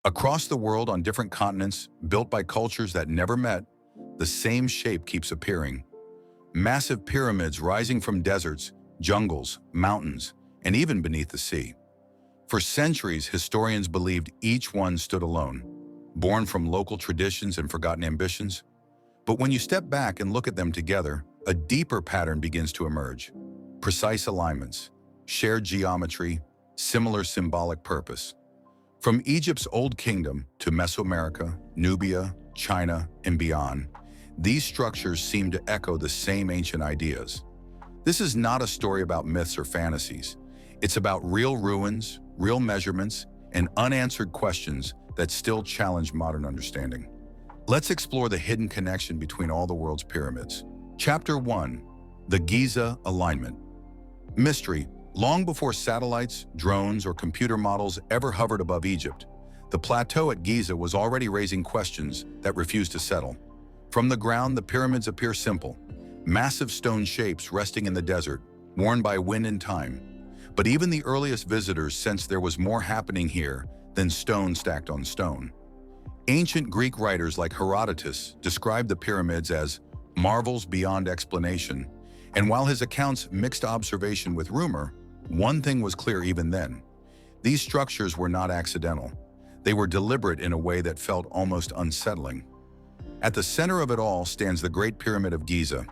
Across the world on different continents, built by cultures that never met, the same shape keeps appearing. Massive pyramids rising from deserts, jungles, mountains, and even beneath the sea. For centuries, historians believed each one stood alone, born from local traditions and forgotten ambitions. But when you step back and look at them together, a deeper pattern begins to emerge. Precise alignments, shared geometry, similar symbolic purpose. From Egypt's Old Kingdom to Mesoamerica, Nubia, China, and beyond, these structures seem to echo the same ancient ideas. This is not a story about myths or fantasies. It's about real ruins, real measurements, and unanswered questions that still challenge modern understanding. Let's explore the hidden connection between all the world's pyramids. Chapter 1. The Giza Alignment. Mystery. Long before satellites, drones, or computer models ever hovered above Egypt, the plateau at Giza was already raising questions that refused to settle. From the ground, the pyramids appear simple, massive stone shapes resting in the desert, worn by wind and time. But even the earliest visitors sensed there was more happening here than stone stacked on stone. Ancient Greek writers like Herodotus described the pyramids as marvels beyond explanation, and while his accounts mixed observation with rumor, one thing was clear even then. These structures were not accidental. They were deliberate in a way that felt almost unsettling. At the center of it all stands the Great Pyramid of Giza,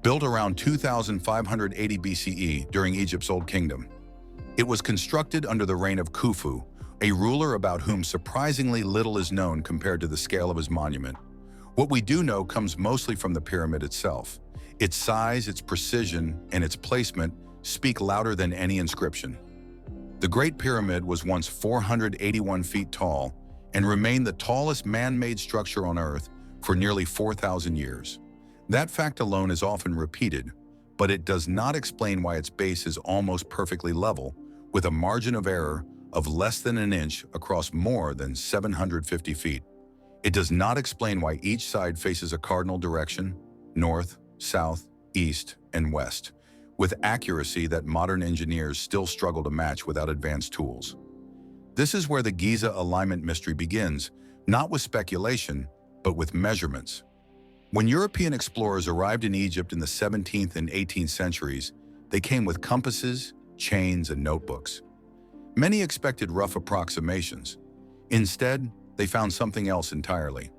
built around 2580 BCE during Egypt's Old Kingdom. It was constructed under the reign of Khufu, a ruler about whom surprisingly little is known compared to the scale of his monument. What we do know comes mostly from the pyramid itself. Its size, its precision, and its placement speak louder than any inscription. The Great Pyramid was once 481 feet tall and remained the tallest man-made structure on Earth for nearly 4,000 years. That fact alone is often repeated, but it does not explain why its base is almost perfectly level, with a margin of error of less than an inch across more than 750 feet. It does not explain why each side faces a cardinal direction, north, south, east, and west, with accuracy that modern engineers still struggle to match without advanced tools. This is where the Giza alignment mystery begins, not with speculation, but with measurements. When European explorers arrived in Egypt in the 17th and 18th centuries, they came with compasses, chains, and notebooks. Many expected rough approximations. Instead, they found something else entirely.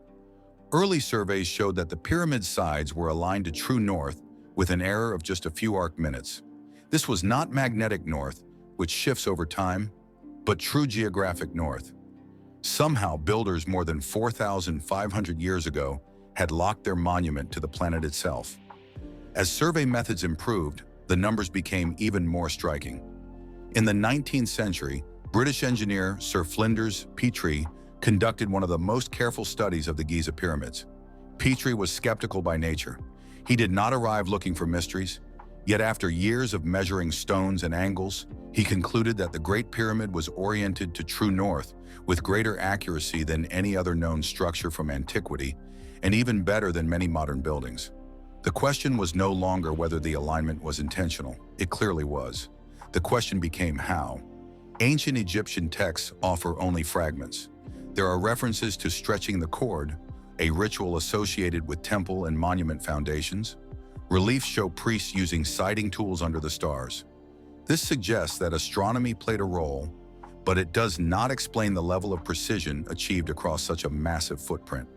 Early surveys showed that the pyramid's sides were aligned to true north with an error of just a few arc minutes. This was not magnetic north, which shifts over time, but true geographic north. Somehow, builders more than 4,500 years ago had locked their monument to the planet itself. As survey methods improved, the numbers became even more striking. In the 19th century, British engineer Sir Flinders Petrie conducted one of the most careful studies of the Giza pyramids. Petrie was skeptical by nature. He did not arrive looking for mysteries, yet after years of measuring stones and angles, he concluded that the Great Pyramid was oriented to true north with greater accuracy than any other known structure from antiquity, and even better than many modern buildings. The question was no longer whether the alignment was intentional. It clearly was. The question became how. Ancient Egyptian texts offer only fragments. There are references to stretching the cord, a ritual associated with temple and monument foundations. Reliefs show priests using sighting tools under the stars. This suggests that astronomy played a role, but it does not explain the level of precision achieved across such a massive footprint.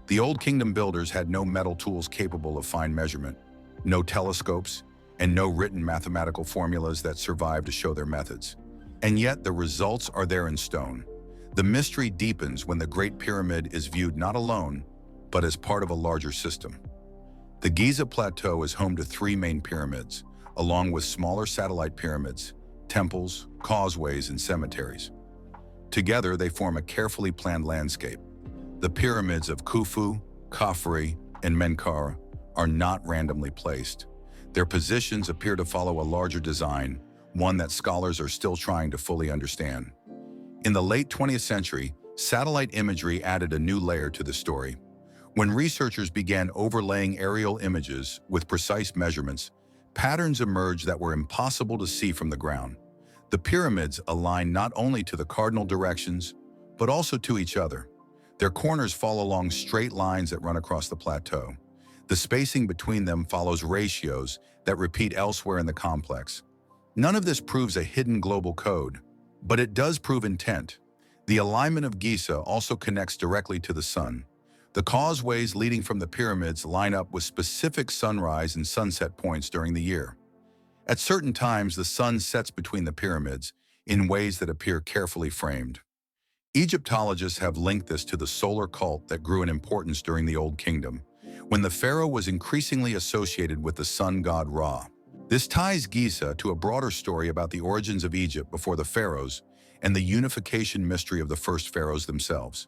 The Old Kingdom builders had no metal tools capable of fine measurement, no telescopes, and no written mathematical formulas that survive to show their methods. And yet the results are there in stone. The mystery deepens when the Great Pyramid is viewed not alone, but as part of a larger system. The Giza Plateau is home to three main pyramids, along with smaller satellite pyramids, temples, causeways, and cemeteries. Together, they form a carefully planned landscape. The pyramids of Khufu, Khafre, and Menkaure are not randomly placed. Their positions appear to follow a larger design, one that scholars are still trying to fully understand. In the late 20th century, satellite imagery added a new layer to the story. When researchers began overlaying aerial images with precise measurements, patterns emerged that were impossible to see from the ground. The pyramids align not only to the cardinal directions, but also to each other. Their corners fall along straight lines that run across the plateau. The spacing between them follows ratios that repeat elsewhere in the complex. None of this proves a hidden global code, but it does prove intent. The alignment of Giza also connects directly to the sun. The causeways leading from the pyramids line up with specific sunrise and sunset points during the year. At certain times, the sun sets between the pyramids in ways that appear carefully framed. Egyptologists have linked this to the solar cult that grew in importance during the Old Kingdom, when the pharaoh was increasingly associated with the sun god Ra. This ties Giza to a broader story about the origins of Egypt before the pharaohs and the unification mystery of the first pharaohs themselves.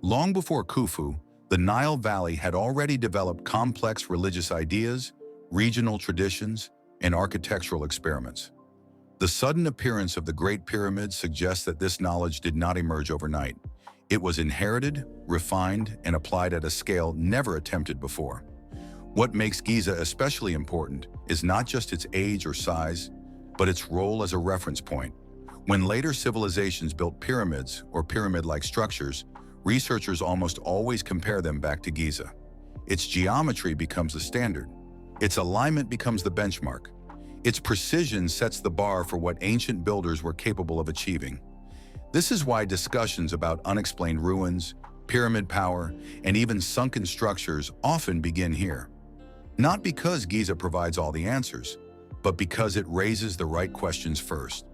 Long before Khufu, the Nile Valley had already developed complex religious ideas, regional traditions, and architectural experiments. The sudden appearance of the Great Pyramids suggests that this knowledge did not emerge overnight. It was inherited, refined, and applied at a scale never attempted before. What makes Giza especially important is not just its age or size, but its role as a reference point. When later civilizations built pyramids or pyramid-like structures, researchers almost always compare them back to Giza. Its geometry becomes the standard. Its alignment becomes the benchmark. Its precision sets the bar for what ancient builders were capable of achieving. This is why discussions about unexplained ruins, pyramid power, and even sunken structures often begin here. Not because Giza provides all the answers, but because it raises the right questions first.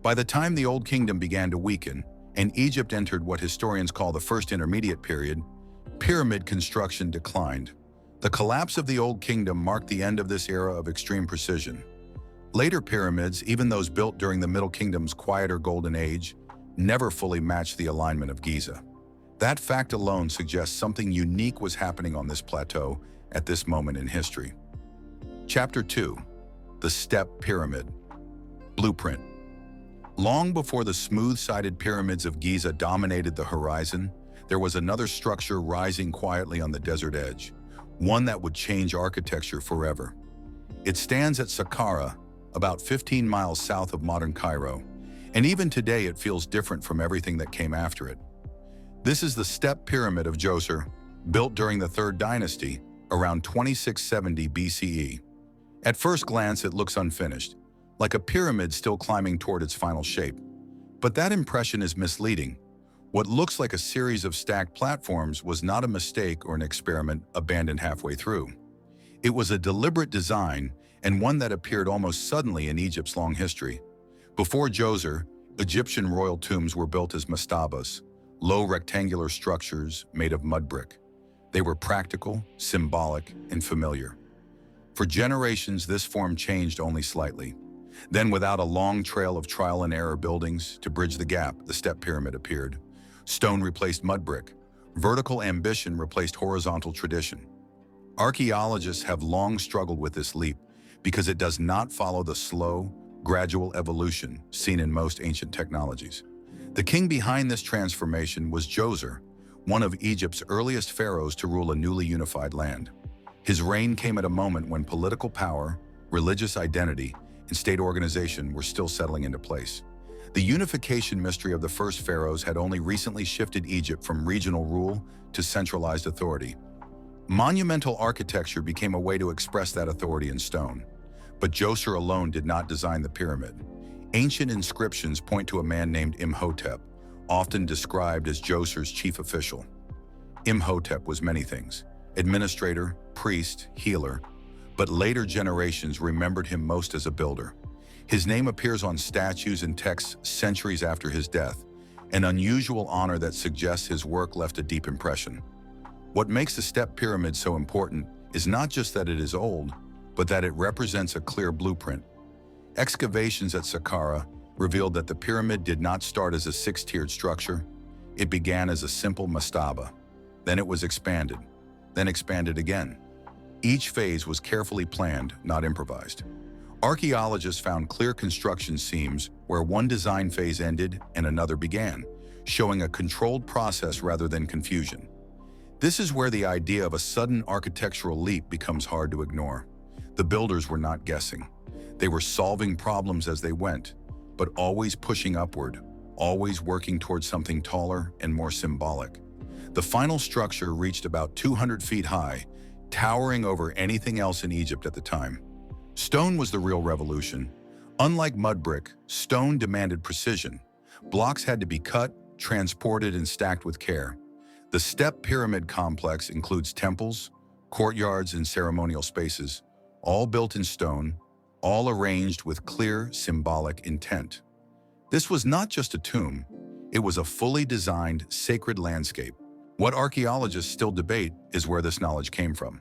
By the time the Old Kingdom began to weaken, and Egypt entered what historians call the First Intermediate Period, pyramid construction declined. The collapse of the Old Kingdom marked the end of this era of extreme precision. Later pyramids, even those built during the Middle Kingdom's quieter Golden Age, never fully matched the alignment of Giza. That fact alone suggests something unique was happening on this plateau at this moment in history. Chapter 2. The Step Pyramid. Blueprint. Long before the smooth-sided pyramids of Giza dominated the horizon, there was another structure rising quietly on the desert edge, one that would change architecture forever. It stands at Saqqara, about 15 miles south of modern Cairo, and even today it feels different from everything that came after it. This is the Step Pyramid of Djoser, built during the Third Dynasty, around 2670 BCE. At first glance, it looks unfinished, like a pyramid still climbing toward its final shape. But that impression is misleading. What looks like a series of stacked platforms was not a mistake or an experiment abandoned halfway through. It was a deliberate design, and one that appeared almost suddenly in Egypt's long history. Before Djoser, Egyptian royal tombs were built as mastabas, low rectangular structures made of mud brick. They were practical, symbolic, and familiar. For generations, this form changed only slightly. Then, without a long trail of trial and error buildings to bridge the gap, the Step Pyramid appeared. Stone replaced mud brick. Vertical ambition replaced horizontal tradition. Archaeologists have long struggled with this leap because it does not follow the slow, gradual evolution seen in most ancient technologies. The king behind this transformation was Djoser, one of Egypt's earliest pharaohs to rule a newly unified land. His reign came at a moment when political power, religious identity, and state organization were still settling into place. The unification mystery of the first pharaohs had only recently shifted Egypt from regional rule to centralized authority. Monumental architecture became a way to express that authority in stone. But Djoser alone did not design the pyramid. Ancient inscriptions point to a man named Imhotep, often described as Djoser's chief official. Imhotep was many things: administrator, priest, healer, but later generations remembered him most as a builder. His name appears on statues and texts centuries after his death, an unusual honor that suggests his work left a deep impression. What makes the Step Pyramid so important is not just that it is old, but that it represents a clear blueprint. Excavations at Saqqara revealed that the pyramid did not start as a six-tiered structure. It began as a simple mastaba. Then it was expanded, then expanded again. Each phase was carefully planned, not improvised. Archaeologists found clear construction seams where one design phase ended and another began, showing a controlled process rather than confusion. This is where the idea of a sudden architectural leap becomes hard to ignore. The builders were not guessing. They were solving problems as they went, but always pushing upward, always working towards something taller and more symbolic. The final structure reached about 200 feet high, towering over anything else in Egypt at the time. Stone was the real revolution. Unlike mud brick, stone demanded precision. Blocks had to be cut, transported, and stacked with care. The step pyramid complex includes temples, courtyards, and ceremonial spaces, all built in stone, all arranged with clear, symbolic intent. This was not just a tomb, it was a fully designed, sacred landscape. What archaeologists still debate is where this knowledge came from.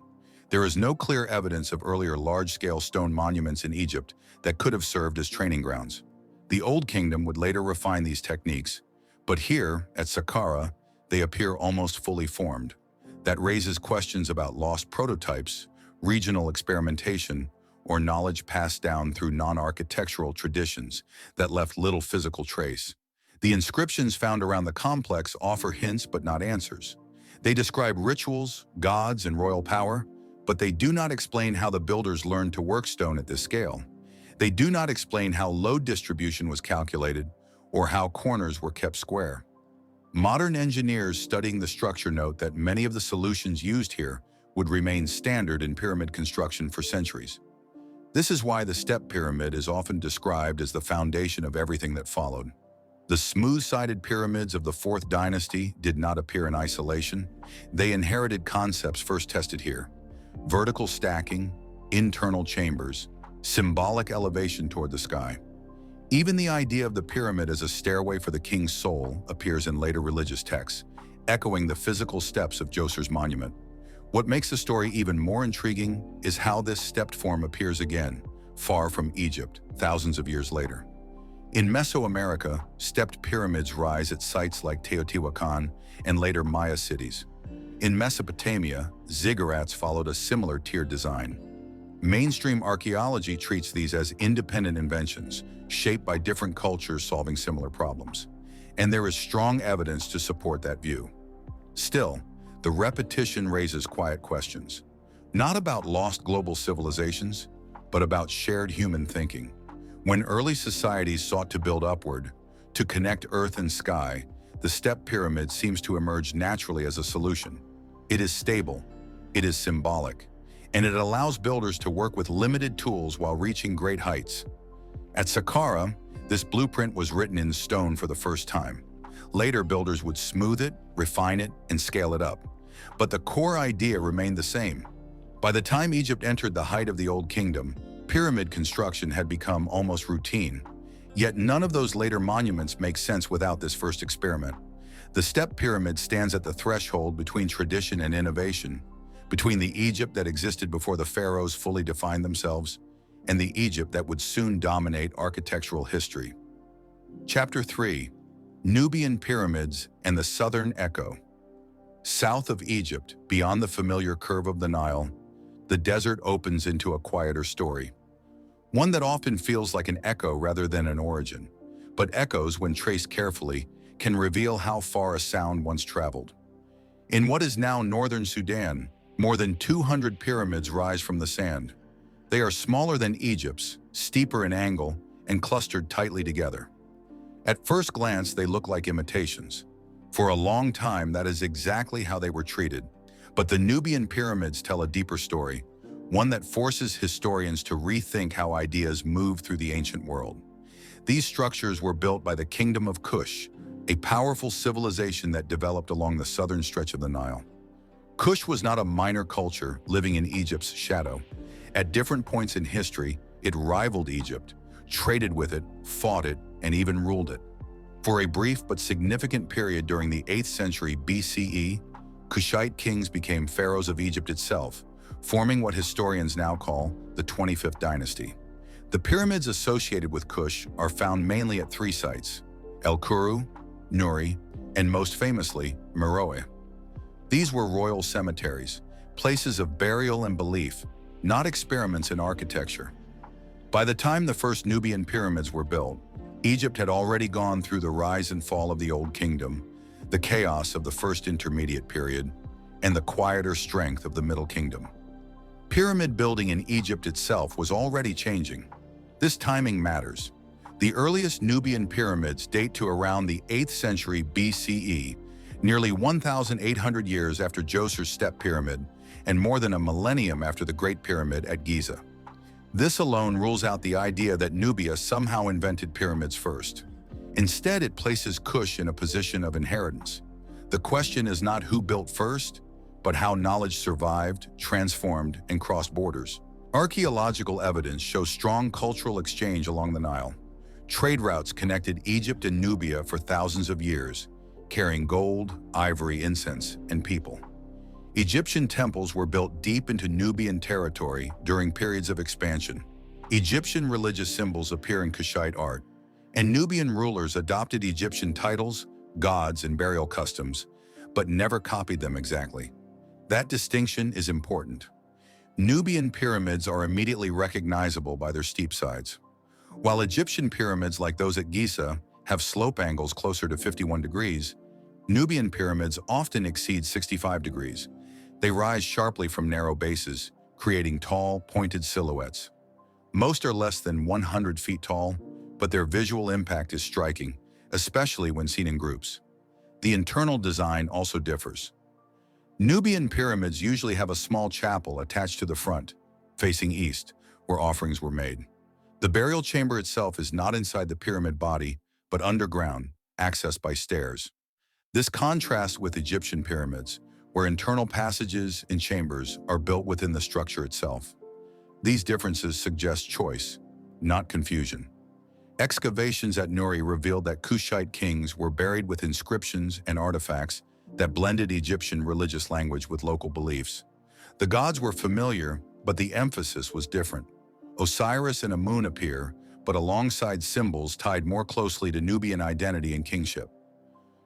There is no clear evidence of earlier large-scale stone monuments in Egypt that could have served as training grounds. The Old Kingdom would later refine these techniques, but here, at Saqqara, they appear almost fully formed. That raises questions about lost prototypes, regional experimentation, or knowledge passed down through non-architectural traditions that left little physical trace. The inscriptions found around the complex offer hints but not answers. They describe rituals, gods, and royal power, but they do not explain how the builders learned to work stone at this scale. They do not explain how load distribution was calculated or how corners were kept square. Modern engineers studying the structure note that many of the solutions used here would remain standard in pyramid construction for centuries. This is why the step pyramid is often described as the foundation of everything that followed. The smooth-sided pyramids of the 4th dynasty did not appear in isolation. They inherited concepts first tested here: vertical stacking, internal chambers, symbolic elevation toward the sky. Even the idea of the pyramid as a stairway for the king's soul appears in later religious texts, echoing the physical steps of Djoser's monument. What makes the story even more intriguing is how this stepped form appears again, far from Egypt, thousands of years later. In Mesoamerica, stepped pyramids rise at sites like Teotihuacan and later Maya cities. In Mesopotamia, ziggurats followed a similar tiered design. Mainstream archaeology treats these as independent inventions, shaped by different cultures solving similar problems. And there is strong evidence to support that view. Still, the repetition raises quiet questions, not about lost global civilizations, but about shared human thinking. When early societies sought to build upward, to connect earth and sky, the step pyramid seems to emerge naturally as a solution. It is stable, it is symbolic, and it allows builders to work with limited tools while reaching great heights. At Saqqara, this blueprint was written in stone for the first time. Later, builders would smooth it, refine it, and scale it up. But the core idea remained the same. By the time Egypt entered the height of the Old Kingdom, pyramid construction had become almost routine. Yet none of those later monuments make sense without this first experiment. The step pyramid stands at the threshold between tradition and innovation, between the Egypt that existed before the pharaohs fully defined themselves and the Egypt that would soon dominate architectural history. Chapter 3: Nubian Pyramids and the Southern Echo. South of Egypt, beyond the familiar curve of the Nile, the desert opens into a quieter story. One that often feels like an echo rather than an origin. But echoes, when traced carefully, can reveal how far a sound once traveled. In what is now northern Sudan, more than 200 pyramids rise from the sand. They are smaller than Egypt's, steeper in angle, and clustered tightly together. At first glance, they look like imitations. For a long time, that is exactly how they were treated. But the Nubian pyramids tell a deeper story, one that forces historians to rethink how ideas move through the ancient world. These structures were built by the Kingdom of Kush, a powerful civilization that developed along the southern stretch of the Nile. Kush was not a minor culture living in Egypt's shadow. At different points in history, it rivaled Egypt, traded with it, fought it, and even ruled it. For a brief but significant period during the 8th century BCE, Kushite kings became pharaohs of Egypt itself, forming what historians now call the 25th dynasty. The pyramids associated with Kush are found mainly at 3 sites: El Kuru, Nuri, and most famously, Meroe. These were royal cemeteries, places of burial and belief, not experiments in architecture. By the time the first Nubian pyramids were built, Egypt had already gone through the rise and fall of the Old Kingdom, the chaos of the First Intermediate Period, and the quieter strength of the Middle Kingdom. Pyramid building in Egypt itself was already changing. This timing matters. The earliest Nubian pyramids date to around the 8th century BCE, nearly 1,800 years after Djoser's Step Pyramid, and more than a millennium after the Great Pyramid at Giza. This alone rules out the idea that Nubia somehow invented pyramids first. Instead, it places Kush in a position of inheritance. The question is not who built first, but how knowledge survived, transformed, and crossed borders. Archaeological evidence shows strong cultural exchange along the Nile. Trade routes connected Egypt and Nubia for thousands of years, carrying gold, ivory, incense, and people. Egyptian temples were built deep into Nubian territory during periods of expansion. Egyptian religious symbols appear in Kushite art, and Nubian rulers adopted Egyptian titles, gods, and burial customs, but never copied them exactly. That distinction is important. Nubian pyramids are immediately recognizable by their steep sides. While Egyptian pyramids like those at Giza have slope angles closer to 51 degrees, Nubian pyramids often exceed 65 degrees. They rise sharply from narrow bases, creating tall, pointed silhouettes. Most are less than 100 feet tall, but their visual impact is striking, especially when seen in groups. The internal design also differs. Nubian pyramids usually have a small chapel attached to the front, facing east, where offerings were made. The burial chamber itself is not inside the pyramid body, but underground, accessed by stairs. This contrasts with Egyptian pyramids, where internal passages and chambers are built within the structure itself. These differences suggest choice, not confusion. Excavations at Nuri revealed that Kushite kings were buried with inscriptions and artifacts that blended Egyptian religious language with local beliefs. The gods were familiar, but the emphasis was different. Osiris and Amun appear, but alongside symbols tied more closely to Nubian identity and kingship.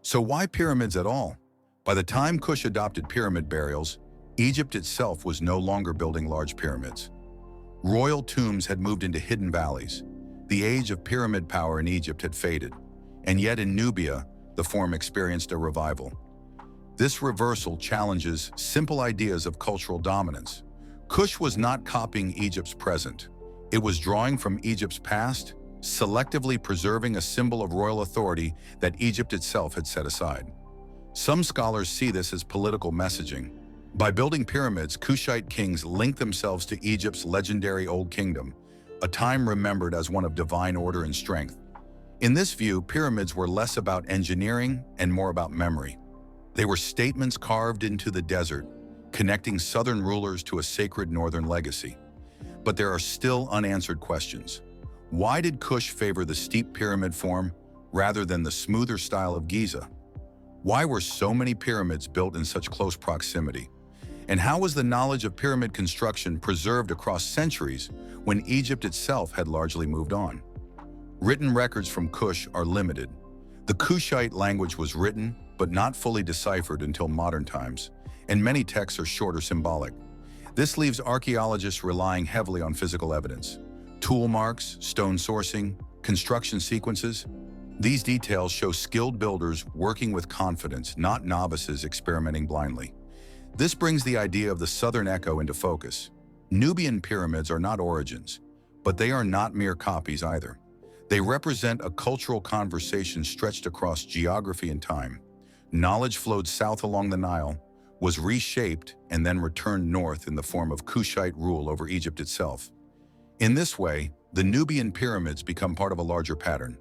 So why pyramids at all? By the time Kush adopted pyramid burials, Egypt itself was no longer building large pyramids. Royal tombs had moved into hidden valleys. The age of pyramid power in Egypt had faded, and yet in Nubia, the form experienced a revival. This reversal challenges simple ideas of cultural dominance. Kush was not copying Egypt's present. It was drawing from Egypt's past, selectively preserving a symbol of royal authority that Egypt itself had set aside. Some scholars see this as political messaging. By building pyramids, Kushite kings linked themselves to Egypt's legendary Old Kingdom, a time remembered as one of divine order and strength. In this view, pyramids were less about engineering and more about memory. They were statements carved into the desert, connecting southern rulers to a sacred northern legacy. But there are still unanswered questions. Why did Kush favor the steep pyramid form rather than the smoother style of Giza? Why were so many pyramids built in such close proximity? And how was the knowledge of pyramid construction preserved across centuries when Egypt itself had largely moved on? Written records from Kush are limited. The Kushite language was written, but not fully deciphered until modern times, and many texts are short or symbolic. This leaves archaeologists relying heavily on physical evidence. Tool marks, stone sourcing, construction sequences. These details show skilled builders working with confidence, not novices experimenting blindly. This brings the idea of the Southern Echo into focus. Nubian pyramids are not origins, but they are not mere copies either. They represent a cultural conversation stretched across geography and time. Knowledge flowed south along the Nile, was reshaped, and then returned north in the form of Kushite rule over Egypt itself. In this way, the Nubian pyramids become part of a larger pattern.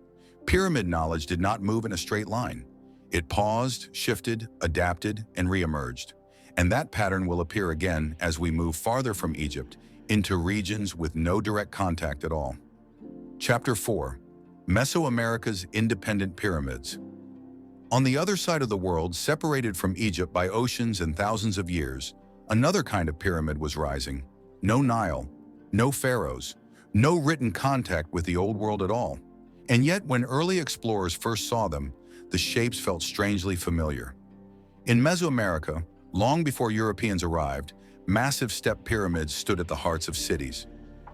Pyramid knowledge did not move in a straight line. It paused, shifted, adapted, and re-emerged. And that pattern will appear again as we move farther from Egypt into regions with no direct contact at all. Chapter 4. Mesoamerica's Independent Pyramids. On the other side of the world, separated from Egypt by oceans and thousands of years, another kind of pyramid was rising. No Nile, no pharaohs, no written contact with the Old World at all. And yet, when early explorers first saw them, the shapes felt strangely familiar. In Mesoamerica, long before Europeans arrived, massive step pyramids stood at the hearts of cities.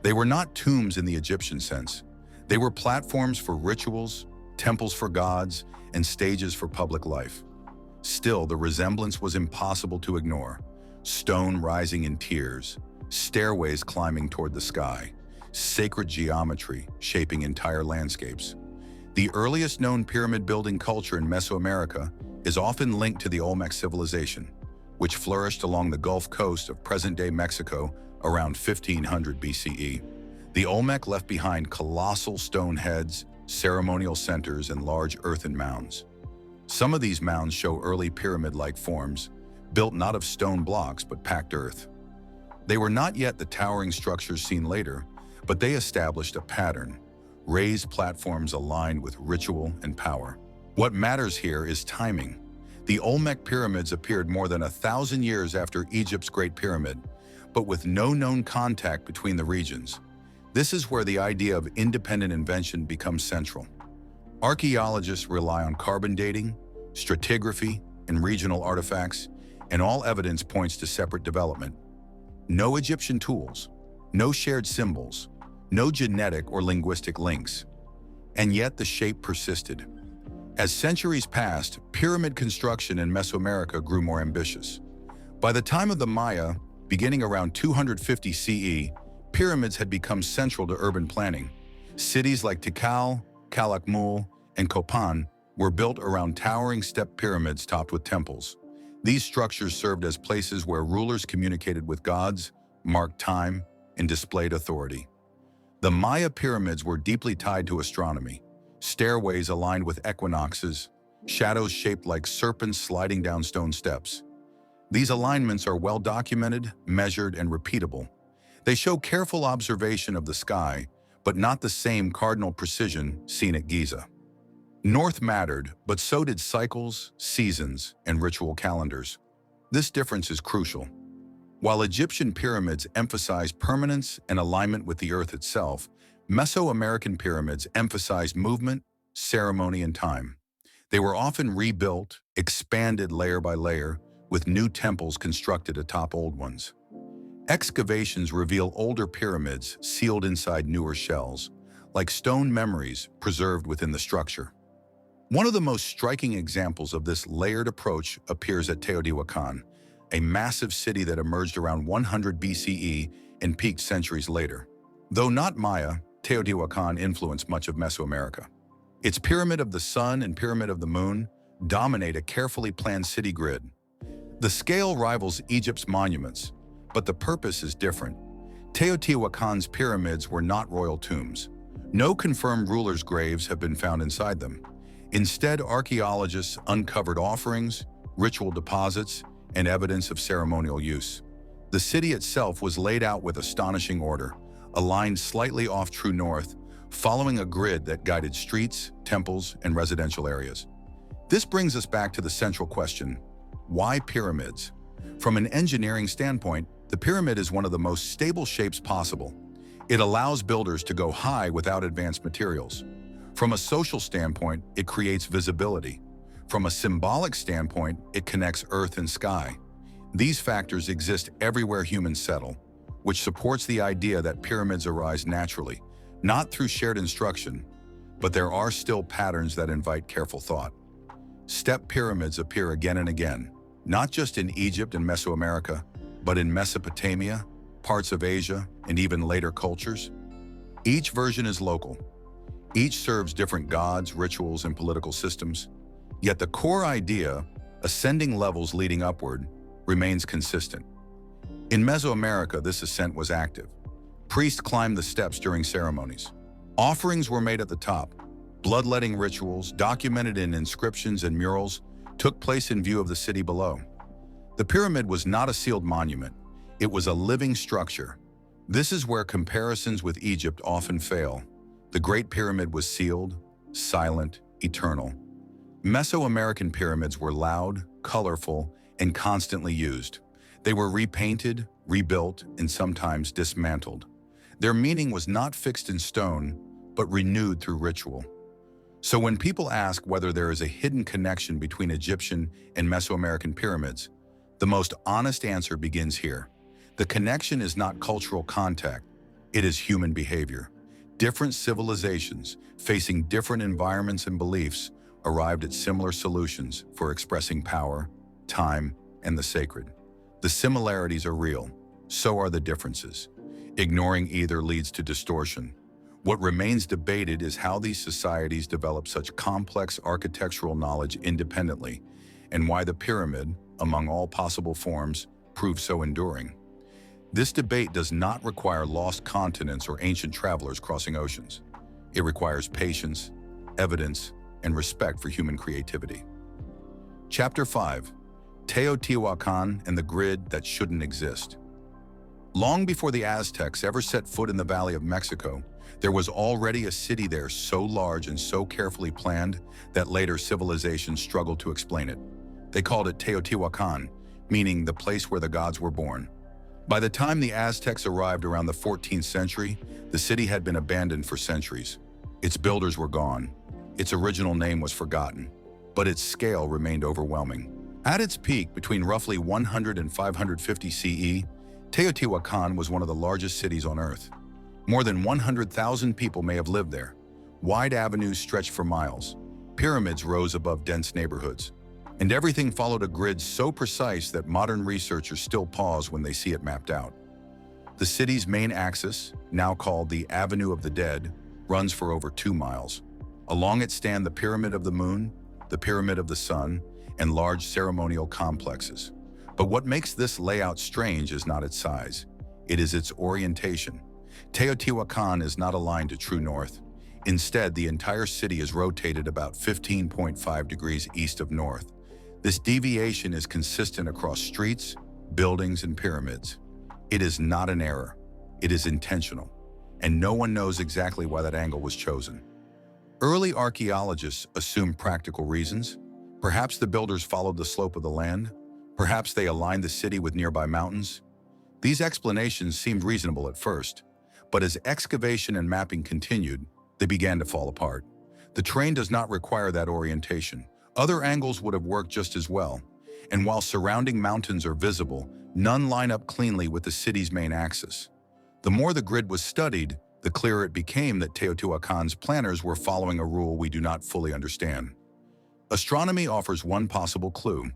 They were not tombs in the Egyptian sense. They were platforms for rituals, temples for gods, and stages for public life. Still, the resemblance was impossible to ignore. Stone rising in tiers, stairways climbing toward the sky, sacred geometry shaping entire landscapes. The earliest known pyramid-building culture in Mesoamerica is often linked to the Olmec civilization, which flourished along the Gulf Coast of present-day Mexico around 1500 BCE. The Olmec left behind colossal stone heads, ceremonial centers, and large earthen mounds. Some of these mounds show early pyramid-like forms, built not of stone blocks but packed earth. They were not yet the towering structures seen later, but they established a pattern, raised platforms aligned with ritual and power. What matters here is timing. The Olmec pyramids appeared more than 1,000 years after Egypt's Great Pyramid, but with no known contact between the regions. This is where the idea of independent invention becomes central. Archaeologists rely on carbon dating, stratigraphy, and regional artifacts, and all evidence points to separate development. No Egyptian tools, no shared symbols, no genetic or linguistic links. And yet the shape persisted. As centuries passed, pyramid construction in Mesoamerica grew more ambitious. By the time of the Maya, beginning around 250 CE, pyramids had become central to urban planning. Cities like Tikal, Calakmul, and Copan were built around towering step pyramids topped with temples. These structures served as places where rulers communicated with gods, marked time, and displayed authority. The Maya pyramids were deeply tied to astronomy. Stairways aligned with equinoxes, shadows shaped like serpents sliding down stone steps. These alignments are well documented, measured, and repeatable. They show careful observation of the sky, but not the same cardinal precision seen at Giza. North mattered, but so did cycles, seasons, and ritual calendars. This difference is crucial. While Egyptian pyramids emphasized permanence and alignment with the earth itself, Mesoamerican pyramids emphasized movement, ceremony, and time. They were often rebuilt, expanded layer by layer, with new temples constructed atop old ones. Excavations reveal older pyramids sealed inside newer shells, like stone memories preserved within the structure. One of the most striking examples of this layered approach appears at Teotihuacan, a massive city that emerged around 100 BCE and peaked centuries later. Though not Maya, Teotihuacan influenced much of Mesoamerica. Its Pyramid of the Sun and Pyramid of the Moon dominate a carefully planned city grid. The scale rivals Egypt's monuments, but the purpose is different. Teotihuacan's pyramids were not royal tombs. No confirmed rulers' graves have been found inside them. Instead, archaeologists uncovered offerings, ritual deposits, and evidence of ceremonial use. The city itself was laid out with astonishing order, aligned slightly off true north, following a grid that guided streets, temples, and residential areas. This brings us back to the central question: why pyramids? From an engineering standpoint, the pyramid is one of the most stable shapes possible. It allows builders to go high without advanced materials. From a social standpoint, it creates visibility. From a symbolic standpoint, it connects earth and sky. These factors exist everywhere humans settle, which supports the idea that pyramids arise naturally, not through shared instruction, but there are still patterns that invite careful thought. Step pyramids appear again and again, not just in Egypt and Mesoamerica, but in Mesopotamia, parts of Asia, and even later cultures. Each version is local. Each serves different gods, rituals, and political systems. Yet the core idea, ascending levels leading upward, remains consistent. In Mesoamerica, this ascent was active. Priests climbed the steps during ceremonies. Offerings were made at the top. Bloodletting rituals, documented in inscriptions and murals, took place in view of the city below. The pyramid was not a sealed monument. It was a living structure. This is where comparisons with Egypt often fail. The Great Pyramid was sealed, silent, eternal. Mesoamerican pyramids were loud, colorful, and constantly used. They were repainted, rebuilt, and sometimes dismantled. Their meaning was not fixed in stone, but renewed through ritual. So when people ask whether there is a hidden connection between Egyptian and Mesoamerican pyramids, the most honest answer begins here. The connection is not cultural contact, it is human behavior. Different civilizations, facing different environments and beliefs, arrived at similar solutions for expressing power, time, and the sacred. The similarities are real, so are the differences. Ignoring either leads to distortion. What remains debated is how these societies develop such complex architectural knowledge independently, and why the pyramid, among all possible forms, proved so enduring. This debate does not require lost continents or ancient travelers crossing oceans. It requires patience, evidence, and respect for human creativity. Chapter 5. Teotihuacan and the Grid That Shouldn't Exist. Long before the Aztecs ever set foot in the Valley of Mexico, there was already a city there so large and so carefully planned that later civilizations struggled to explain it. They called it Teotihuacan, meaning the place where the gods were born. By the time the Aztecs arrived around the 14th century, the city had been abandoned for centuries. Its builders were gone. Its original name was forgotten, but its scale remained overwhelming. At its peak, between roughly 100 and 550 CE, Teotihuacan was one of the largest cities on Earth. More than 100,000 people may have lived there. Wide avenues stretched for miles. Pyramids rose above dense neighborhoods. And everything followed a grid so precise that modern researchers still pause when they see it mapped out. The city's main axis, now called the Avenue of the Dead, runs for over 2 miles. Along it stand the Pyramid of the Moon, the Pyramid of the Sun, and large ceremonial complexes. But what makes this layout strange is not its size. It is its orientation. Teotihuacan is not aligned to true north. Instead, the entire city is rotated about 15.5 degrees east of north. This deviation is consistent across streets, buildings, and pyramids. It is not an error. It is intentional. And no one knows exactly why that angle was chosen. Early archaeologists assumed practical reasons. Perhaps the builders followed the slope of the land. Perhaps they aligned the city with nearby mountains. These explanations seemed reasonable at first, but as excavation and mapping continued, they began to fall apart. The terrain does not require that orientation. Other angles would have worked just as well, and while surrounding mountains are visible, none line up cleanly with the city's main axis. The more the grid was studied, the clearer it became that Teotihuacan's planners were following a rule we do not fully understand. Astronomy offers one possible clue.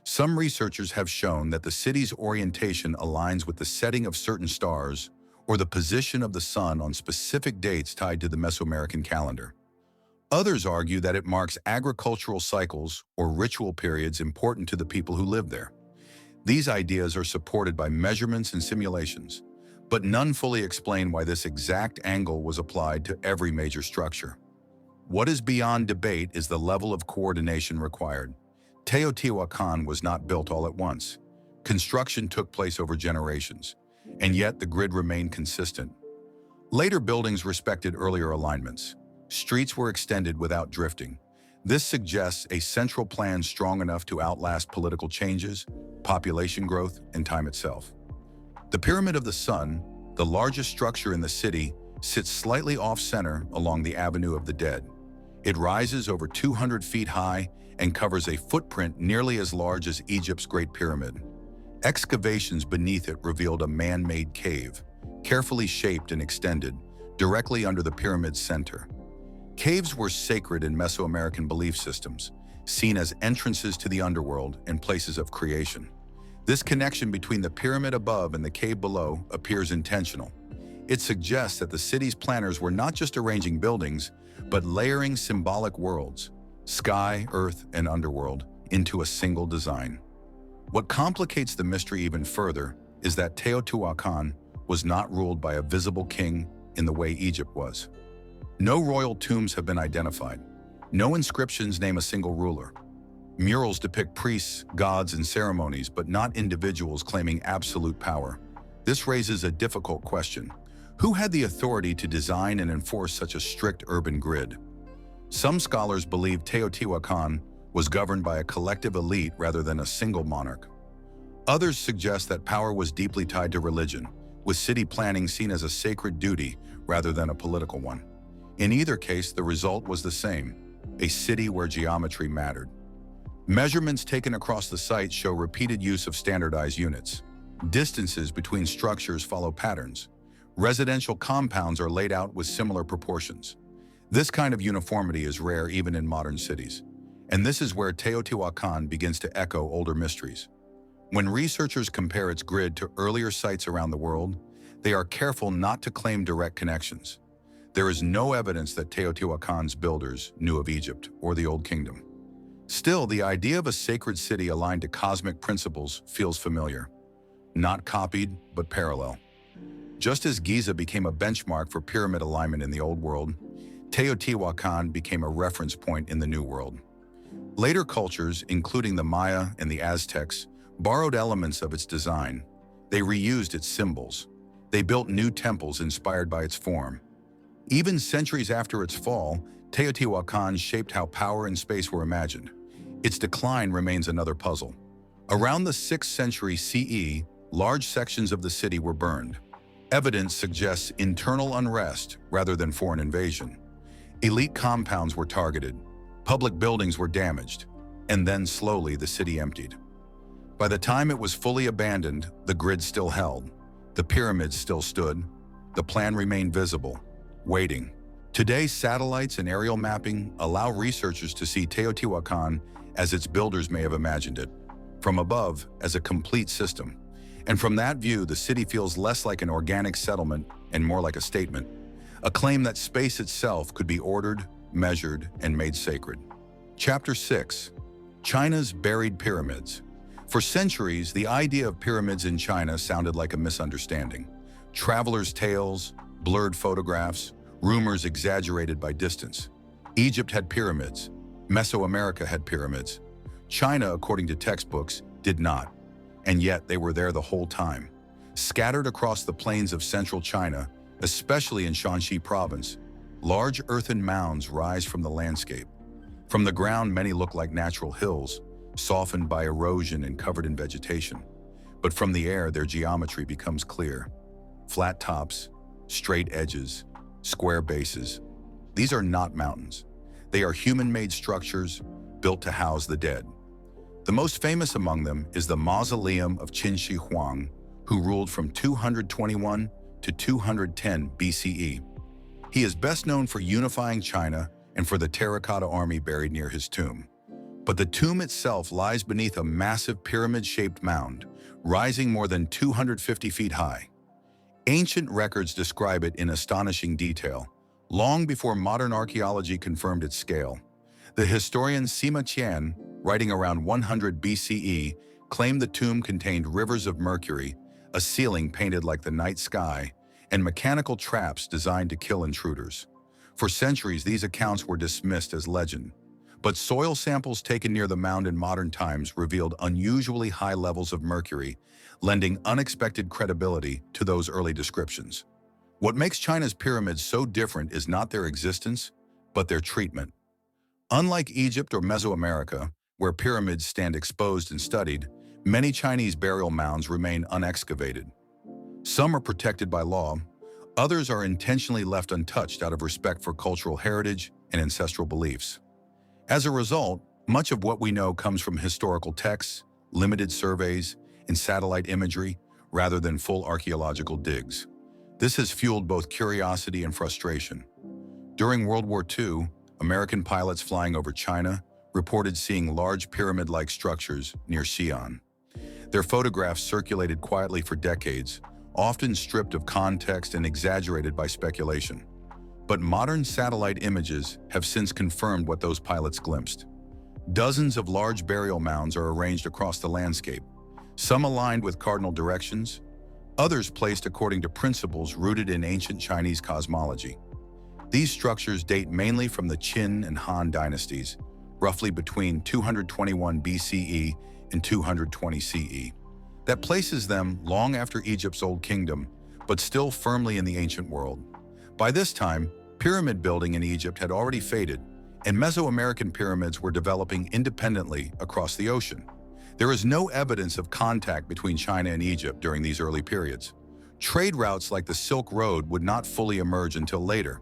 Some researchers have shown that the city's orientation aligns with the setting of certain stars or the position of the sun on specific dates tied to the Mesoamerican calendar. Others argue that it marks agricultural cycles or ritual periods important to the people who live there. These ideas are supported by measurements and simulations, but none fully explain why this exact angle was applied to every major structure. What is beyond debate is the level of coordination required. Teotihuacan was not built all at once. Construction took place over generations, and yet the grid remained consistent. Later buildings respected earlier alignments. Streets were extended without drifting. This suggests a central plan strong enough to outlast political changes, population growth, and time itself. The Pyramid of the Sun, the largest structure in the city, sits slightly off-center along the Avenue of the Dead. It rises over 200 feet high and covers a footprint nearly as large as Egypt's Great Pyramid. Excavations beneath it revealed a man-made cave, carefully shaped and extended, directly under the pyramid's center. Caves were sacred in Mesoamerican belief systems, seen as entrances to the underworld and places of creation. This connection between the pyramid above and the cave below appears intentional. It suggests that the city's planners were not just arranging buildings, but layering symbolic worlds, sky, earth, and underworld, into a single design. What complicates the mystery even further is that Teotihuacan was not ruled by a visible king in the way Egypt was. No royal tombs have been identified. No inscriptions name a single ruler. Murals depict priests, gods, and ceremonies, but not individuals claiming absolute power. This raises a difficult question. Who had the authority to design and enforce such a strict urban grid? Some scholars believe Teotihuacan was governed by a collective elite rather than a single monarch. Others suggest that power was deeply tied to religion, with city planning seen as a sacred duty rather than a political one. In either case, the result was the same, a city where geometry mattered. Measurements taken across the site show repeated use of standardized units. Distances between structures follow patterns. Residential compounds are laid out with similar proportions. This kind of uniformity is rare even in modern cities. And this is where Teotihuacan begins to echo older mysteries. When researchers compare its grid to earlier sites around the world, They are careful not to claim direct connections. There is no evidence that Teotihuacan's builders knew of Egypt or the Old Kingdom. Still, the idea of a sacred city aligned to cosmic principles feels familiar. Not copied, but parallel. Just as Giza became a benchmark for pyramid alignment in the Old World, Teotihuacan became a reference point in the New World. Later cultures, including the Maya and the Aztecs, borrowed elements of its design. They reused its symbols. They built new temples inspired by its form. Even centuries after its fall, Teotihuacan shaped how power and space were imagined. Its decline remains another puzzle. Around the 6th century CE, large sections of the city were burned. Evidence suggests internal unrest rather than foreign invasion. Elite compounds were targeted, public buildings were damaged, and then slowly the city emptied. By the time it was fully abandoned, the grid still held, the pyramids still stood, the plan remained visible, waiting. Today, satellites and aerial mapping allow researchers to see Teotihuacan as its builders may have imagined it, from above as a complete system. And from that view, the city feels less like an organic settlement and more like a statement, a claim that space itself could be ordered, measured, and made sacred. Chapter 6. China's Buried Pyramids. For centuries, the idea of pyramids in China sounded like a misunderstanding. Travelers' tales, blurred photographs, rumors exaggerated by distance. Egypt had pyramids. Mesoamerica had pyramids. China, according to textbooks, did not. And yet they were there the whole time. Scattered across the plains of central China, especially in Shanxi province, large earthen mounds rise from the landscape. From the ground, many look like natural hills, softened by erosion and covered in vegetation. But from the air, their geometry becomes clear. Flat tops, straight edges, square bases. These are not mountains. They are human-made structures built to house the dead. The most famous among them is the mausoleum of Qin Shi Huang, who ruled from 221 to 210 BCE. He is best known for unifying China and for the terracotta army buried near his tomb. But the tomb itself lies beneath a massive pyramid-shaped mound, rising more than 250 feet high. Ancient records describe it in astonishing detail, long before modern archaeology confirmed its scale. The historian Sima Qian, writing around 100 BCE, claimed the tomb contained rivers of mercury, a ceiling painted like the night sky, and mechanical traps designed to kill intruders. For centuries, these accounts were dismissed as legend. But soil samples taken near the mound in modern times revealed unusually high levels of mercury, lending unexpected credibility to those early descriptions. What makes China's pyramids so different is not their existence, but their treatment. Unlike Egypt or Mesoamerica, where pyramids stand exposed and studied, many Chinese burial mounds remain unexcavated. Some are protected by law, others are intentionally left untouched out of respect for cultural heritage and ancestral beliefs. As a result, much of what we know comes from historical texts, limited surveys, and satellite imagery, rather than full archaeological digs. This has fueled both curiosity and frustration. During World War II, American pilots flying over China reported seeing large pyramid-like structures near Xi'an. Their photographs circulated quietly for decades, often stripped of context and exaggerated by speculation. But modern satellite images have since confirmed what those pilots glimpsed. Dozens of large burial mounds are arranged across the landscape, some aligned with cardinal directions, others placed according to principles rooted in ancient Chinese cosmology. These structures date mainly from the Qin and Han dynasties, roughly between 221 BCE and 220 CE. That places them long after Egypt's Old Kingdom, but still firmly in the ancient world. By this time, pyramid building in Egypt had already faded, and Mesoamerican pyramids were developing independently across the ocean. There is no evidence of contact between China and Egypt during these early periods. Trade routes like the Silk Road would not fully emerge until later.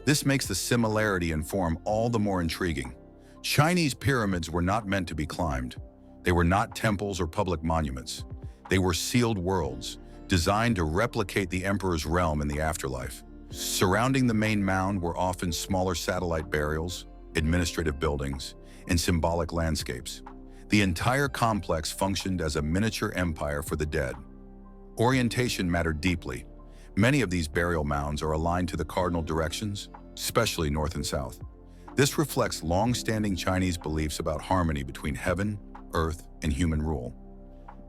This makes the similarity and form all the more intriguing. Chinese pyramids were not meant to be climbed. They were not temples or public monuments. They were sealed worlds, designed to replicate the emperor's realm in the afterlife. Surrounding the main mound were often smaller satellite burials, administrative buildings, and symbolic landscapes. The entire complex functioned as a miniature empire for the dead. Orientation mattered deeply. Many of these burial mounds are aligned to the cardinal directions, especially north and south. This reflects long-standing Chinese beliefs about harmony between heaven, earth, and human rule.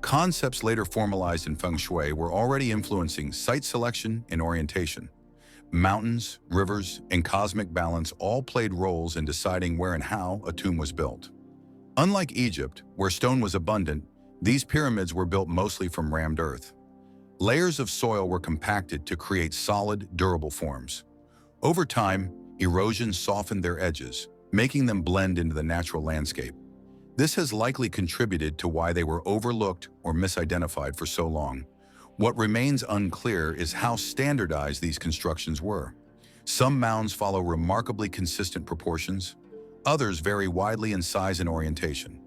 Concepts later formalized in feng shui were already influencing site selection and orientation. Mountains, rivers, and cosmic balance all played roles in deciding where and how a tomb was built. Unlike Egypt, where stone was abundant, these pyramids were built mostly from rammed earth. Layers of soil were compacted to create solid, durable forms. Over time, erosion softened their edges, making them blend into the natural landscape. This has likely contributed to why they were overlooked or misidentified for so long. What remains unclear is how standardized these constructions were. Some mounds follow remarkably consistent proportions, others vary widely in size and orientation.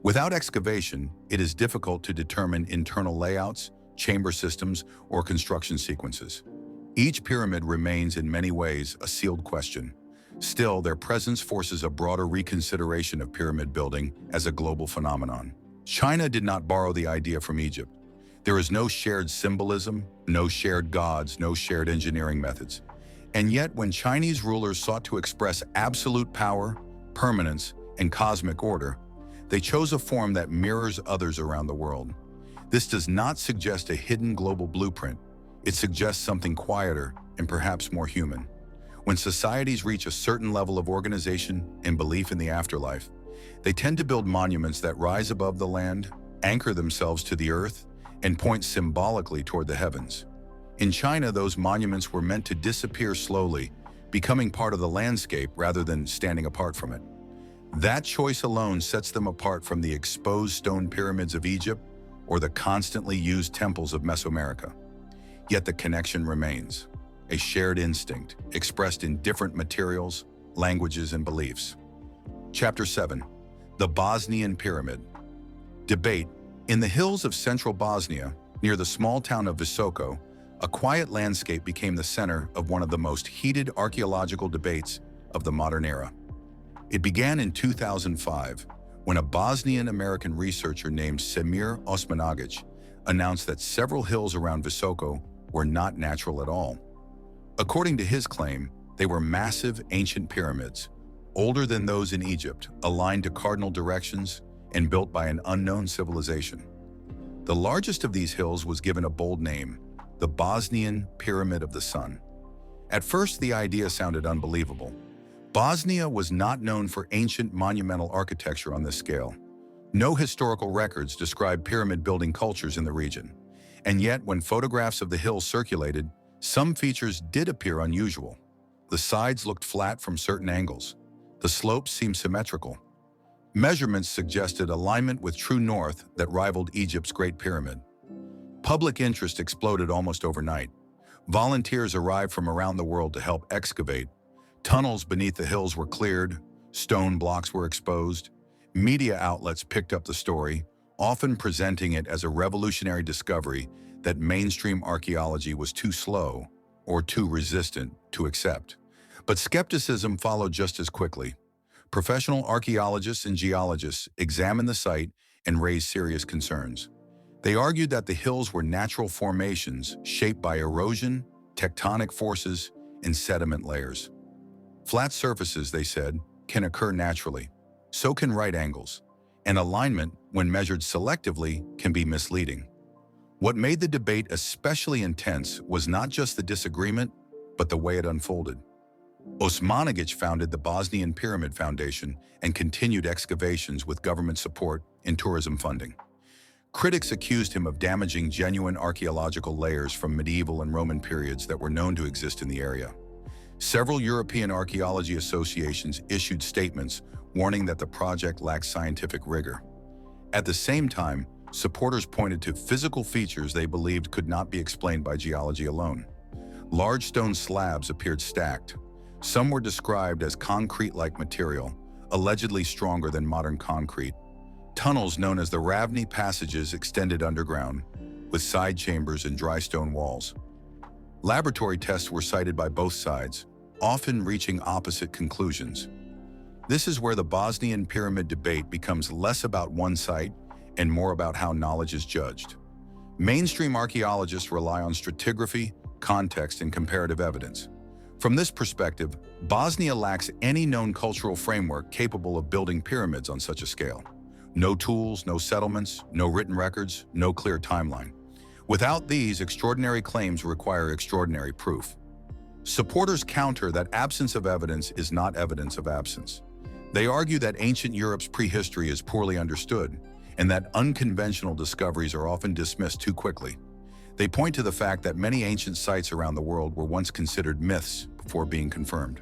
Without excavation, it is difficult to determine internal layouts, chamber systems, or construction sequences. Each pyramid remains in many ways a sealed question. Still, their presence forces a broader reconsideration of pyramid building as a global phenomenon. China did not borrow the idea from Egypt. There is no shared symbolism, no shared gods, no shared engineering methods. And yet, when Chinese rulers sought to express absolute power, permanence, and cosmic order, they chose a form that mirrors others around the world. This does not suggest a hidden global blueprint. It suggests something quieter and perhaps more human. When societies reach a certain level of organization and belief in the afterlife, they tend to build monuments that rise above the land, anchor themselves to the earth, and point symbolically toward the heavens. In China, those monuments were meant to disappear slowly, becoming part of the landscape rather than standing apart from it. That choice alone sets them apart from the exposed stone pyramids of Egypt or the constantly used temples of Mesoamerica. Yet the connection remains, a shared instinct expressed in different materials, languages, and beliefs. Chapter 7. The Bosnian Pyramid. Debate. In the hills of central Bosnia, near the small town of Visoko, a quiet landscape became the center of one of the most heated archaeological debates of the modern era. It began in 2005, when a Bosnian-American researcher named Semir Osmanagic announced that several hills around Visoko were not natural at all. According to his claim, they were massive ancient pyramids, older than those in Egypt, aligned to cardinal directions, and built by an unknown civilization. The largest of these hills was given a bold name, the Bosnian Pyramid of the Sun. At first, the idea sounded unbelievable. Bosnia was not known for ancient monumental architecture on this scale. No historical records describe pyramid-building cultures in the region. And yet, when photographs of the hills circulated, some features did appear unusual. The sides looked flat from certain angles. The slopes seemed symmetrical. Measurements suggested alignment with true north that rivaled Egypt's Great Pyramid. Public interest exploded almost overnight. Volunteers arrived from around the world to help excavate. Tunnels beneath the hills were cleared, stone blocks were exposed. Media outlets picked up the story, often presenting it as a revolutionary discovery that mainstream archaeology was too slow or too resistant to accept. But skepticism followed just as quickly. Professional archaeologists and geologists examined the site and raised serious concerns. They argued that the hills were natural formations shaped by erosion, tectonic forces, and sediment layers. Flat surfaces, they said, can occur naturally. So can right angles. And alignment, when measured selectively, can be misleading. What made the debate especially intense was not just the disagreement, but the way it unfolded. Osmanagic founded the Bosnian Pyramid Foundation and continued excavations with government support and tourism funding. Critics accused him of damaging genuine archaeological layers from medieval and Roman periods that were known to exist in the area. Several European archaeology associations issued statements warning that the project lacked scientific rigor. At the same time, supporters pointed to physical features they believed could not be explained by geology alone. Large stone slabs appeared stacked. Some were described as concrete-like material, allegedly stronger than modern concrete. Tunnels known as the Ravni passages extended underground, with side chambers and dry stone walls. Laboratory tests were cited by both sides, often reaching opposite conclusions. This is where the Bosnian pyramid debate becomes less about one site and more about how knowledge is judged. Mainstream archaeologists rely on stratigraphy, context, and comparative evidence. From this perspective, Bosnia lacks any known cultural framework capable of building pyramids on such a scale. No tools, no settlements, no written records, no clear timeline. Without these, extraordinary claims require extraordinary proof. Supporters counter that absence of evidence is not evidence of absence. They argue that ancient Europe's prehistory is poorly understood, and that unconventional discoveries are often dismissed too quickly. They point to the fact that many ancient sites around the world were once considered myths before being confirmed.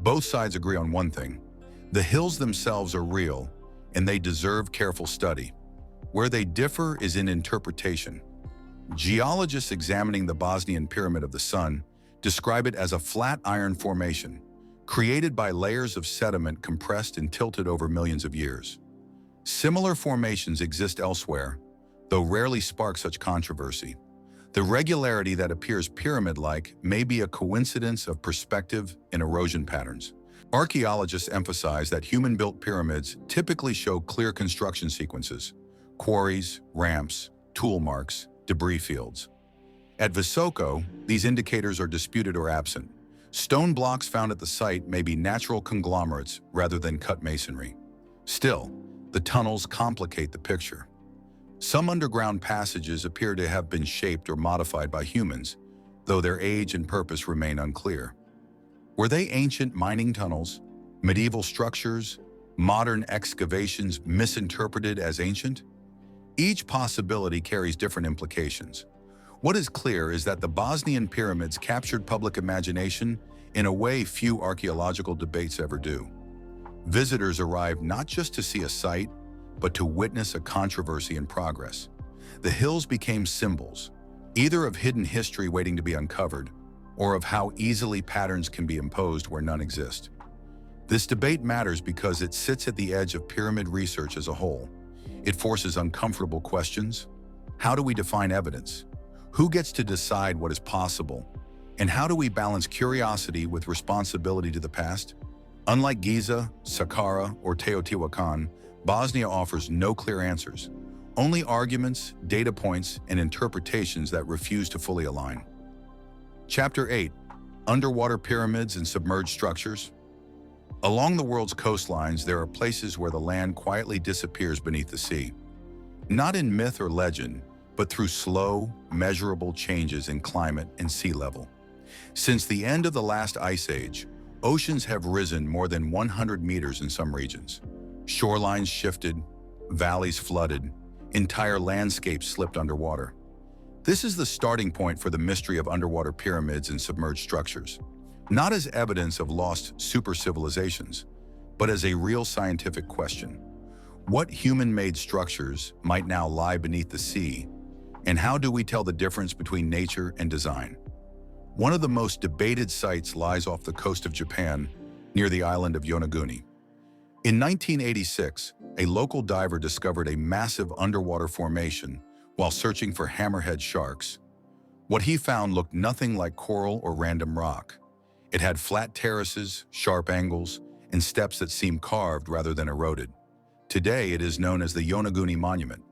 Both sides agree on one thing: the hills themselves are real, and they deserve careful study. Where they differ is in interpretation. Geologists examining the Bosnian Pyramid of the Sun describe it as a flat iron formation, created by layers of sediment compressed and tilted over millions of years. Similar formations exist elsewhere, though rarely spark such controversy. The regularity that appears pyramid-like may be a coincidence of perspective and erosion patterns. Archaeologists emphasize that human-built pyramids typically show clear construction sequences: quarries, ramps, tool marks, debris fields. At Visoko, these indicators are disputed or absent. Stone blocks found at the site may be natural conglomerates rather than cut masonry. Still, the tunnels complicate the picture. Some underground passages appear to have been shaped or modified by humans, though their age and purpose remain unclear. Were they ancient mining tunnels, medieval structures, modern excavations misinterpreted as ancient? Each possibility carries different implications. What is clear is that the Bosnian pyramids captured public imagination in a way few archaeological debates ever do. Visitors arrive not just to see a site, but to witness a controversy in progress. The hills became symbols, either of hidden history waiting to be uncovered, or of how easily patterns can be imposed where none exist. This debate matters because it sits at the edge of pyramid research as a whole. It forces uncomfortable questions. How do we define evidence? Who gets to decide what is possible? And how do we balance curiosity with responsibility to the past? Unlike Giza, Saqqara, or Teotihuacan, Bosnia offers no clear answers, only arguments, data points, and interpretations that refuse to fully align. Chapter 8: Underwater Pyramids and Submerged Structures. Along the world's coastlines, there are places where the land quietly disappears beneath the sea. Not in myth or legend, but through slow, measurable changes in climate and sea level. Since the end of the last ice age, oceans have risen more than 100 meters in some regions. Shorelines shifted, valleys flooded, entire landscapes slipped underwater. This is the starting point for the mystery of underwater pyramids and submerged structures, not as evidence of lost super-civilizations, but as a real scientific question. What human-made structures might now lie beneath the sea, and how do we tell the difference between nature and design? One of the most debated sites lies off the coast of Japan, near the island of Yonaguni. In 1986, a local diver discovered a massive underwater formation while searching for hammerhead sharks. What he found looked nothing like coral or random rock. It had flat terraces, sharp angles, and steps that seemed carved rather than eroded. Today, it is known as the Yonaguni Monument.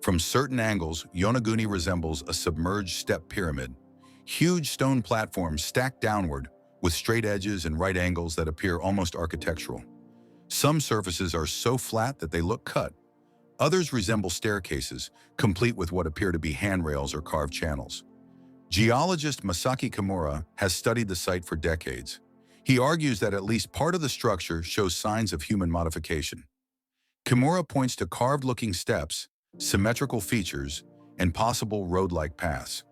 From certain angles, Yonaguni resembles a submerged step pyramid. Huge stone platforms stacked downward with straight edges and right angles that appear almost architectural. Some surfaces are so flat that they look cut. Others resemble staircases, complete with what appear to be handrails or carved channels. Geologist Masaki Kimura has studied the site for decades. He argues that at least part of the structure shows signs of human modification. Kimura points to carved-looking steps, symmetrical features, and possible road-like paths.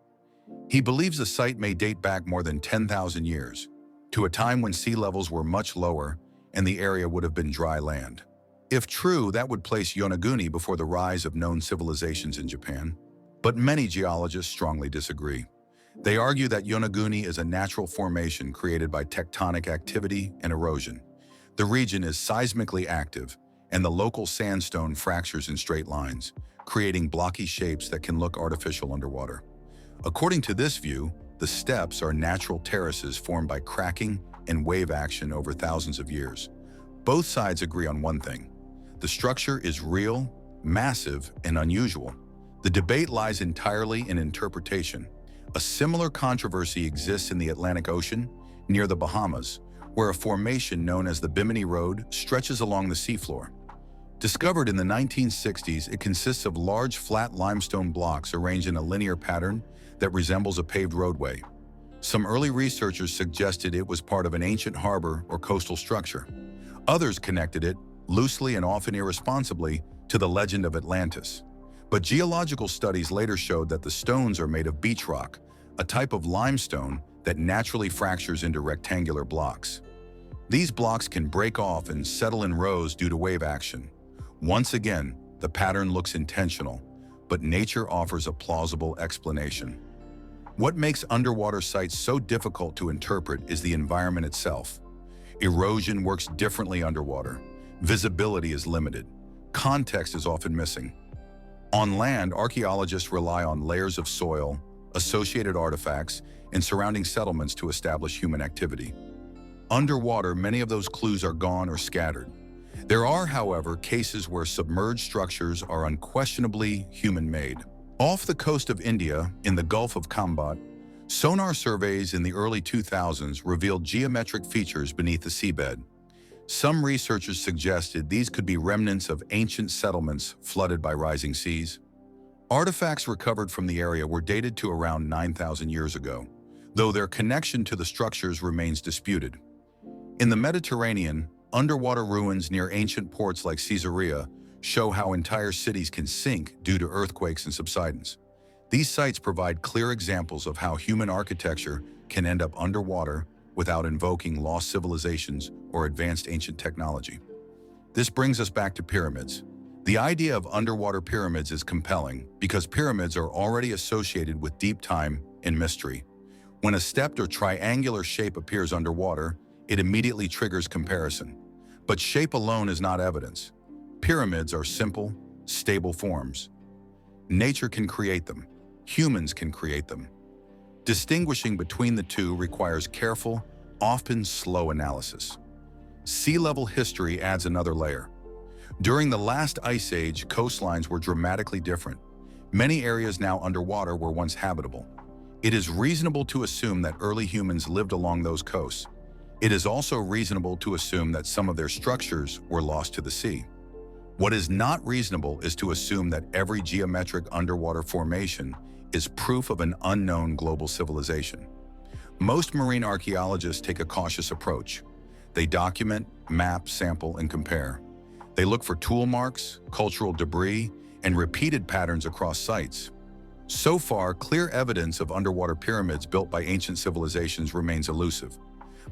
He believes the site may date back more than 10,000 years, to a time when sea levels were much lower and the area would have been dry land. If true, that would place Yonaguni before the rise of known civilizations in Japan. But many geologists strongly disagree. They argue that Yonaguni is a natural formation created by tectonic activity and erosion. The region is seismically active, and the local sandstone fractures in straight lines, creating blocky shapes that can look artificial underwater. According to this view, the steps are natural terraces formed by cracking and wave action over thousands of years. Both sides agree on one thing: the structure is real, massive, and unusual. The debate lies entirely in interpretation. A similar controversy exists in the Atlantic Ocean, near the Bahamas, where a formation known as the Bimini Road stretches along the seafloor. Discovered in the 1960s, it consists of large flat limestone blocks arranged in a linear pattern that resembles a paved roadway. Some early researchers suggested it was part of an ancient harbor or coastal structure. Others connected it, loosely and often irresponsibly, to the legend of Atlantis. But geological studies later showed that the stones are made of beach rock, a type of limestone that naturally fractures into rectangular blocks. These blocks can break off and settle in rows due to wave action. Once again, the pattern looks intentional, but nature offers a plausible explanation. What makes underwater sites so difficult to interpret is the environment itself. Erosion works differently underwater. Visibility is limited. Context is often missing. On land, archaeologists rely on layers of soil, associated artifacts, and surrounding settlements to establish human activity. Underwater, many of those clues are gone or scattered. There are, however, cases where submerged structures are unquestionably human-made. Off the coast of India, in the Gulf of Kambat, sonar surveys in the early 2000s revealed geometric features beneath the seabed. Some researchers suggested these could be remnants of ancient settlements flooded by rising seas. Artifacts recovered from the area were dated to around 9,000 years ago, though their connection to the structures remains disputed. In the Mediterranean, underwater ruins near ancient ports like Caesarea show how entire cities can sink due to earthquakes and subsidence. These sites provide clear examples of how human architecture can end up underwater without invoking lost civilizations or advanced ancient technology. This brings us back to pyramids. The idea of underwater pyramids is compelling because pyramids are already associated with deep time and mystery. When a stepped or triangular shape appears underwater, it immediately triggers comparison. But shape alone is not evidence. Pyramids are simple, stable forms. Nature can create them. Humans can create them. Distinguishing between the two requires careful, often slow analysis. Sea level history adds another layer. During the last ice age, coastlines were dramatically different. Many areas now underwater were once habitable. It is reasonable to assume that early humans lived along those coasts. It is also reasonable to assume that some of their structures were lost to the sea. What is not reasonable is to assume that every geometric underwater formation is proof of an unknown global civilization. Most marine archaeologists take a cautious approach. They document, map, sample, and compare. They look for tool marks, cultural debris, and repeated patterns across sites. So far, clear evidence of underwater pyramids built by ancient civilizations remains elusive.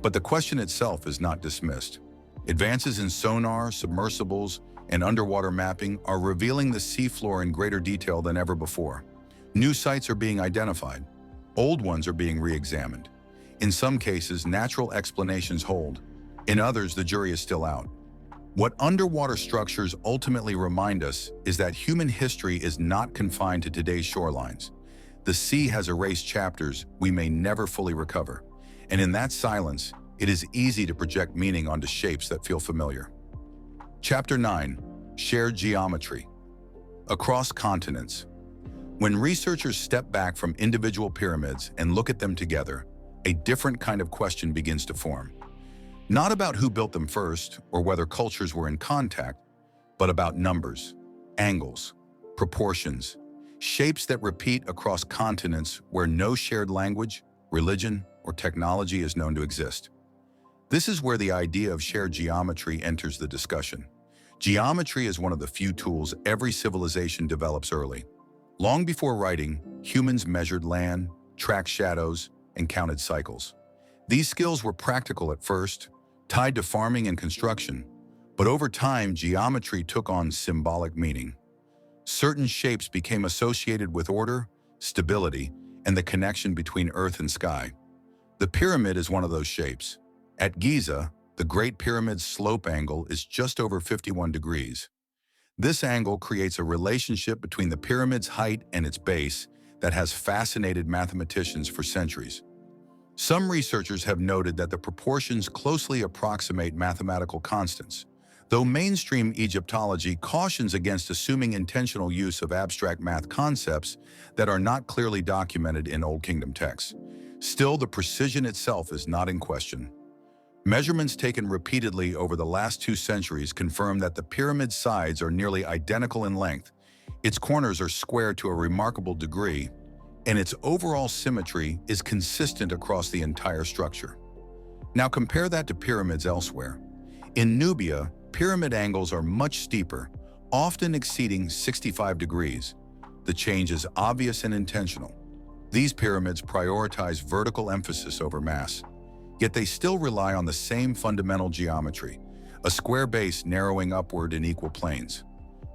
But the question itself is not dismissed. Advances in sonar, submersibles, and underwater mapping are revealing the seafloor in greater detail than ever before. New sites are being identified. Old ones are being re-examined. In some cases, natural explanations hold. In others, the jury is still out. What underwater structures ultimately remind us is that human history is not confined to today's shorelines. The sea has erased chapters we may never fully recover. And in that silence, it is easy to project meaning onto shapes that feel familiar. Chapter 9. Shared Geometry. Across continents. When researchers step back from individual pyramids and look at them together, a different kind of question begins to form. Not about who built them first or whether cultures were in contact, but about numbers, angles, proportions, shapes that repeat across continents where no shared language, religion, or technology is known to exist. This is where the idea of shared geometry enters the discussion. Geometry is one of the few tools every civilization develops early. Long before writing, humans measured land, tracked shadows, and counted cycles. These skills were practical at first, tied to farming and construction, but over time, geometry took on symbolic meaning. Certain shapes became associated with order, stability, and the connection between earth and sky. The pyramid is one of those shapes. At Giza, the Great Pyramid's slope angle is just over 51 degrees. This angle creates a relationship between the pyramid's height and its base that has fascinated mathematicians for centuries. Some researchers have noted that the proportions closely approximate mathematical constants, Though mainstream Egyptology cautions against assuming intentional use of abstract math concepts that are not clearly documented in Old Kingdom texts, still the precision itself is not in question. Measurements taken repeatedly over the last 2 centuries confirm that the pyramid's sides are nearly identical in length, its corners are square to a remarkable degree, and its overall symmetry is consistent across the entire structure. Now compare that to pyramids elsewhere. In Nubia, pyramid angles are much steeper, often exceeding 65 degrees. The change is obvious and intentional. These pyramids prioritize vertical emphasis over mass, yet they still rely on the same fundamental geometry, a square base narrowing upward in equal planes.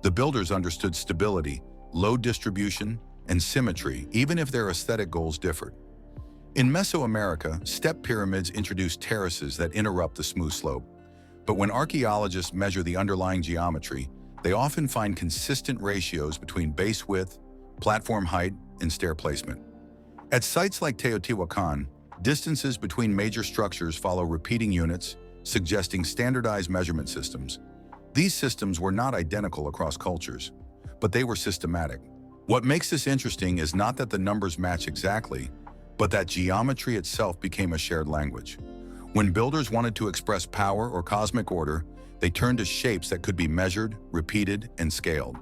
The builders understood stability, load distribution, and symmetry, even if their aesthetic goals differed. In Mesoamerica, step pyramids introduce terraces that interrupt the smooth slope. But when archaeologists measure the underlying geometry, they often find consistent ratios between base width, platform height, and stair placement. At sites like Teotihuacan, distances between major structures follow repeating units, suggesting standardized measurement systems. These systems were not identical across cultures, but they were systematic. What makes this interesting is not that the numbers match exactly, but that geometry itself became a shared language. When builders wanted to express power or cosmic order, they turned to shapes that could be measured, repeated, and scaled.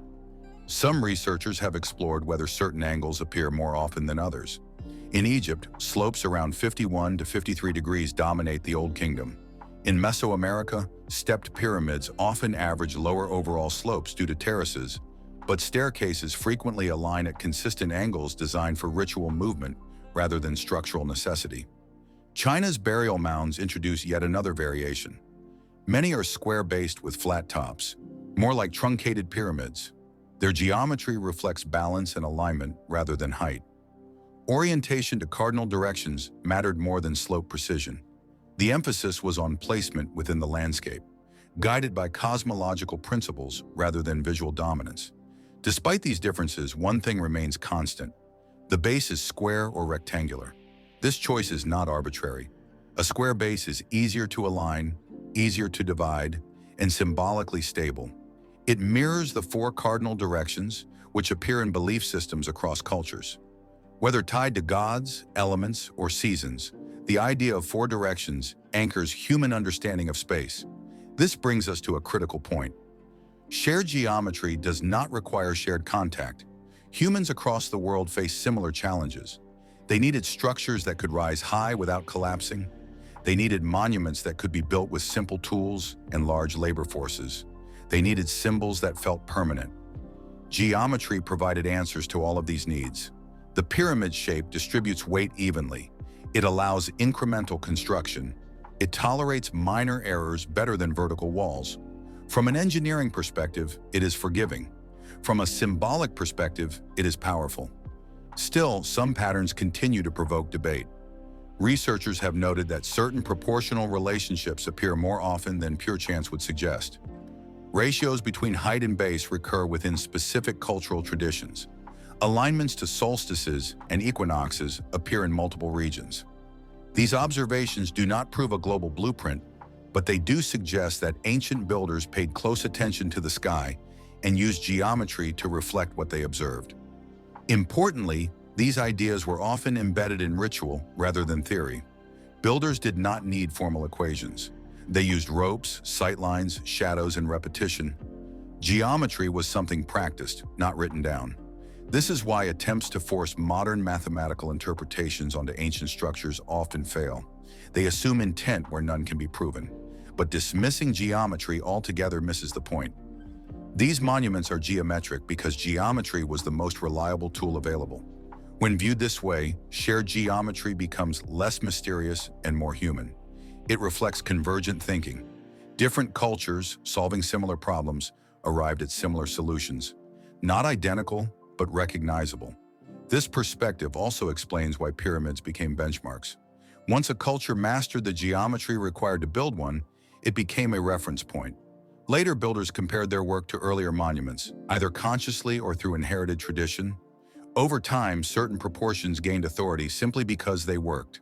Some researchers have explored whether certain angles appear more often than others. In Egypt, slopes around 51 to 53 degrees dominate the Old Kingdom. In Mesoamerica, stepped pyramids often average lower overall slopes due to terraces, but staircases frequently align at consistent angles designed for ritual movement rather than structural necessity. China's burial mounds introduce yet another variation. Many are square-based with flat tops, more like truncated pyramids. Their geometry reflects balance and alignment rather than height. Orientation to cardinal directions mattered more than slope precision. The emphasis was on placement within the landscape, guided by cosmological principles rather than visual dominance. Despite these differences, one thing remains constant. The base is square or rectangular. This choice is not arbitrary. A square base is easier to align, easier to divide, and symbolically stable. It mirrors the 4 cardinal directions, which appear in belief systems across cultures. Whether tied to gods, elements, or seasons, the idea of 4 directions anchors human understanding of space. This brings us to a critical point. Shared geometry does not require shared contact. Humans across the world face similar challenges. They needed structures that could rise high without collapsing. They needed monuments that could be built with simple tools and large labor forces. They needed symbols that felt permanent. Geometry provided answers to all of these needs. The pyramid shape distributes weight evenly. It allows incremental construction. It tolerates minor errors better than vertical walls. From an engineering perspective, it is forgiving. From a symbolic perspective, it is powerful. Still, some patterns continue to provoke debate. Researchers have noted that certain proportional relationships appear more often than pure chance would suggest. Ratios between height and base recur within specific cultural traditions. Alignments to solstices and equinoxes appear in multiple regions. These observations do not prove a global blueprint, but they do suggest that ancient builders paid close attention to the sky and used geometry to reflect what they observed. Importantly, these ideas were often embedded in ritual rather than theory. Builders did not need formal equations. They used ropes, sightlines, shadows, and repetition. Geometry was something practiced, not written down. This is why attempts to force modern mathematical interpretations onto ancient structures often fail. They assume intent where none can be proven, but dismissing geometry altogether misses the point. These monuments are geometric because geometry was the most reliable tool available. When viewed this way, shared geometry becomes less mysterious and more human. It reflects convergent thinking. Different cultures, solving similar problems, arrived at similar solutions. Not identical, but recognizable. This perspective also explains why pyramids became benchmarks. Once a culture mastered the geometry required to build one, it became a reference point. Later builders compared their work to earlier monuments, either consciously or through inherited tradition. Over time, certain proportions gained authority simply because they worked.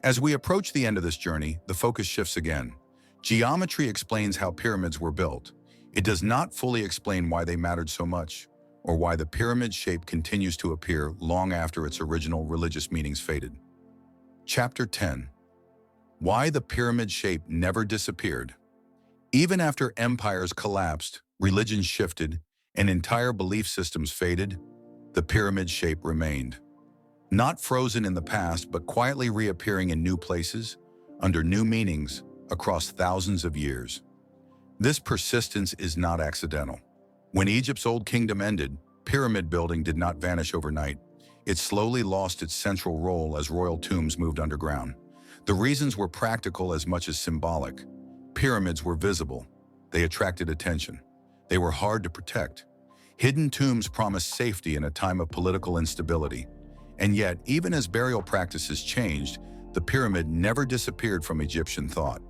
As we approach the end of this journey, the focus shifts again. Geometry explains how pyramids were built. It does not fully explain why they mattered so much, or why the pyramid shape continues to appear long after its original religious meanings faded. Chapter 10. Why the pyramid shape never disappeared. Even after empires collapsed, religions shifted, and entire belief systems faded, the pyramid shape remained. Not frozen in the past, but quietly reappearing in new places, under new meanings, across thousands of years. This persistence is not accidental. When Egypt's old kingdom ended, pyramid building did not vanish overnight. It slowly lost its central role as royal tombs moved underground. The reasons were practical as much as symbolic. Pyramids were visible. They attracted attention. They were hard to protect. Hidden tombs promised safety in a time of political instability. And yet, even as burial practices changed, the pyramid never disappeared from Egyptian thought.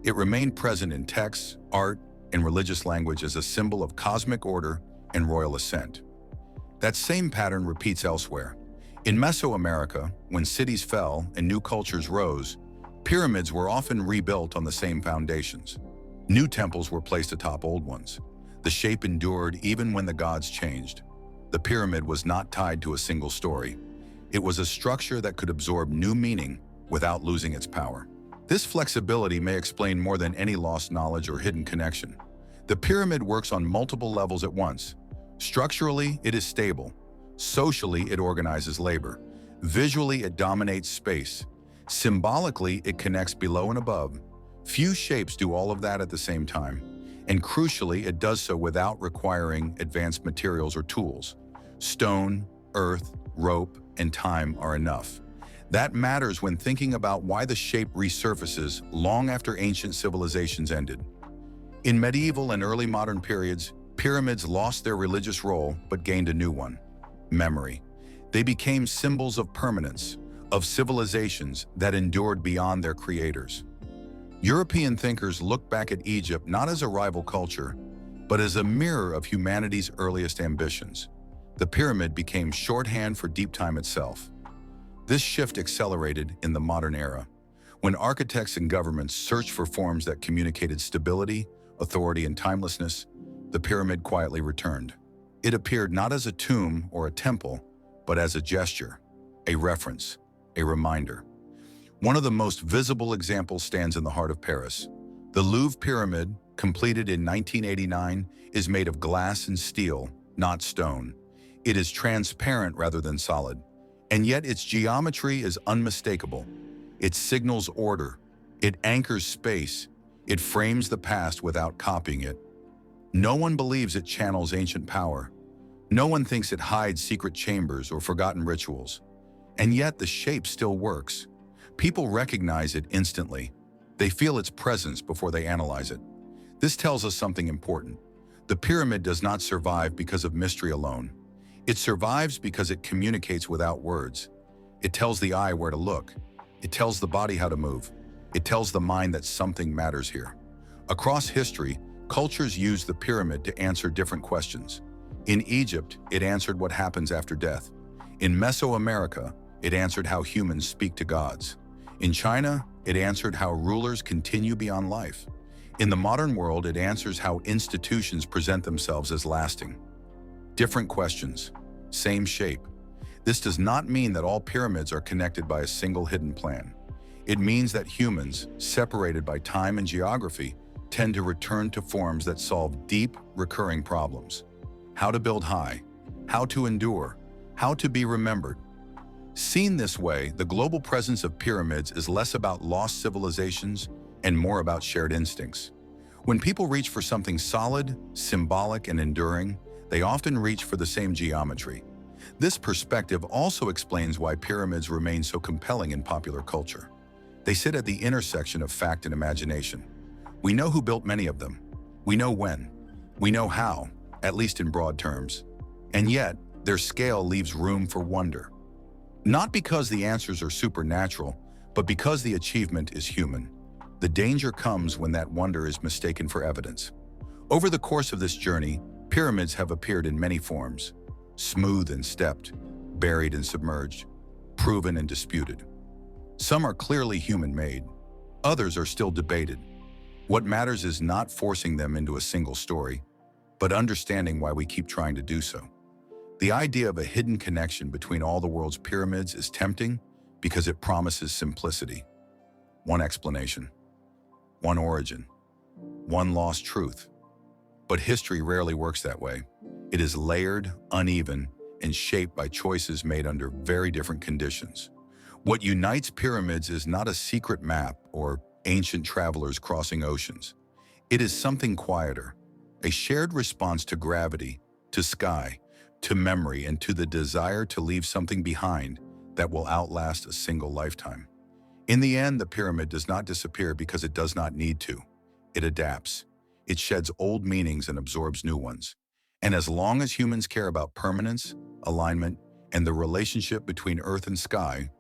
It remained present in texts, art, and religious language as a symbol of cosmic order and royal ascent. That same pattern repeats elsewhere. In Mesoamerica, when cities fell and new cultures rose, pyramids were often rebuilt on the same foundations. New temples were placed atop old ones. The shape endured even when the gods changed. The pyramid was not tied to a single story. It was a structure that could absorb new meaning without losing its power. This flexibility may explain more than any lost knowledge or hidden connection. The pyramid works on multiple levels at once. Structurally, it is stable. Socially, it organizes labor. Visually, it dominates space. Symbolically, it connects below and above. Few shapes do all of that at the same time. And crucially, it does so without requiring advanced materials or tools. Stone, earth, rope, and time are enough. That matters when thinking about why the shape resurfaces long after ancient civilizations ended. In medieval and early modern periods, pyramids lost their religious role but gained a new one: memory. They became symbols of permanence, of civilizations that endured beyond their creators. European thinkers look back at Egypt not as a rival culture, but as a mirror of humanity's earliest ambitions. The pyramid became shorthand for deep time itself. This shift accelerated in the modern era, when architects and governments searched for forms that communicated stability, authority, and timelessness. The pyramid quietly returned. It appeared not as a tomb or a temple, but as a gesture, a reference, a reminder. One of the most visible examples stands in the heart of Paris. The Louvre Pyramid, completed in 1989, is made of glass and steel, not stone. It is transparent rather than solid. And yet its geometry is unmistakable. It signals order. It anchors space. It frames the past without copying it. No one believes it channels ancient power. No one thinks it hides secret chambers or forgotten rituals. And yet the shape still works. People recognize it instantly. They feel its presence before they analyze it. This tells us something important. The pyramid does not survive because of mystery alone. It survives because it communicates without words. It tells the eye where to look. It tells the body how to move. It tells the mind that something matters here. Across history, cultures used the pyramid to answer different questions. In Egypt, it answered what happens after death. In Mesoamerica, it answered how humans speak to gods. In China, it answered how rulers continue beyond life. In the modern world, it answers how institutions present themselves as lasting. Different questions, same shape. This does not mean that all pyramids are connected by a single hidden plan. It means that humans, separated by time and geography, tend to return to forms that solve deep, recurring problems. How to build high, how to endure, how to be remembered. Seen this way, the global presence of pyramids is less about lost civilizations and more about shared instincts. When people reach for something solid, symbolic, and enduring, they often reach for the same geometry. This perspective also explains why pyramids remain so compelling in popular culture. They sit at the intersection of fact and imagination. We know who built many of them. We know when. We know how, at least in broad terms. And yet, their scale leaves room for wonder. Not because the answers are supernatural, but because the achievement is human. The danger comes when that wonder is mistaken for evidence. Over the course of this journey, pyramids have appeared in many forms: smooth and stepped, buried and submerged, proven and disputed. Some are clearly human-made. Others are still debated. What matters is not forcing them into a single story, but understanding why we keep trying to do so. The idea of a hidden connection between all the world's pyramids is tempting because it promises simplicity. One explanation, one origin, one lost truth. But history rarely works that way. It is layered, uneven, and shaped by choices made under very different conditions. What unites pyramids is not a secret map or ancient travelers crossing oceans. It is something quieter, a shared response to gravity, to sky, to memory, and to the desire to leave something behind that will outlast a single lifetime. In the end, the pyramid does not disappear because it does not need to. It adapts. It sheds old meanings and absorbs new ones. And as long as humans care about permanence, alignment, and the relationship between earth and sky,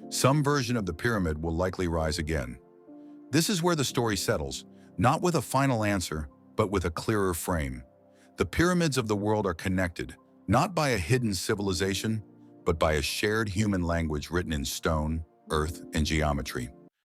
some version of the pyramid will likely rise again. This is where the story settles, not with a final answer, but with a clearer frame. The pyramids of the world are connected, not by a hidden civilization, but by a shared human language written in stone, earth, and geometry.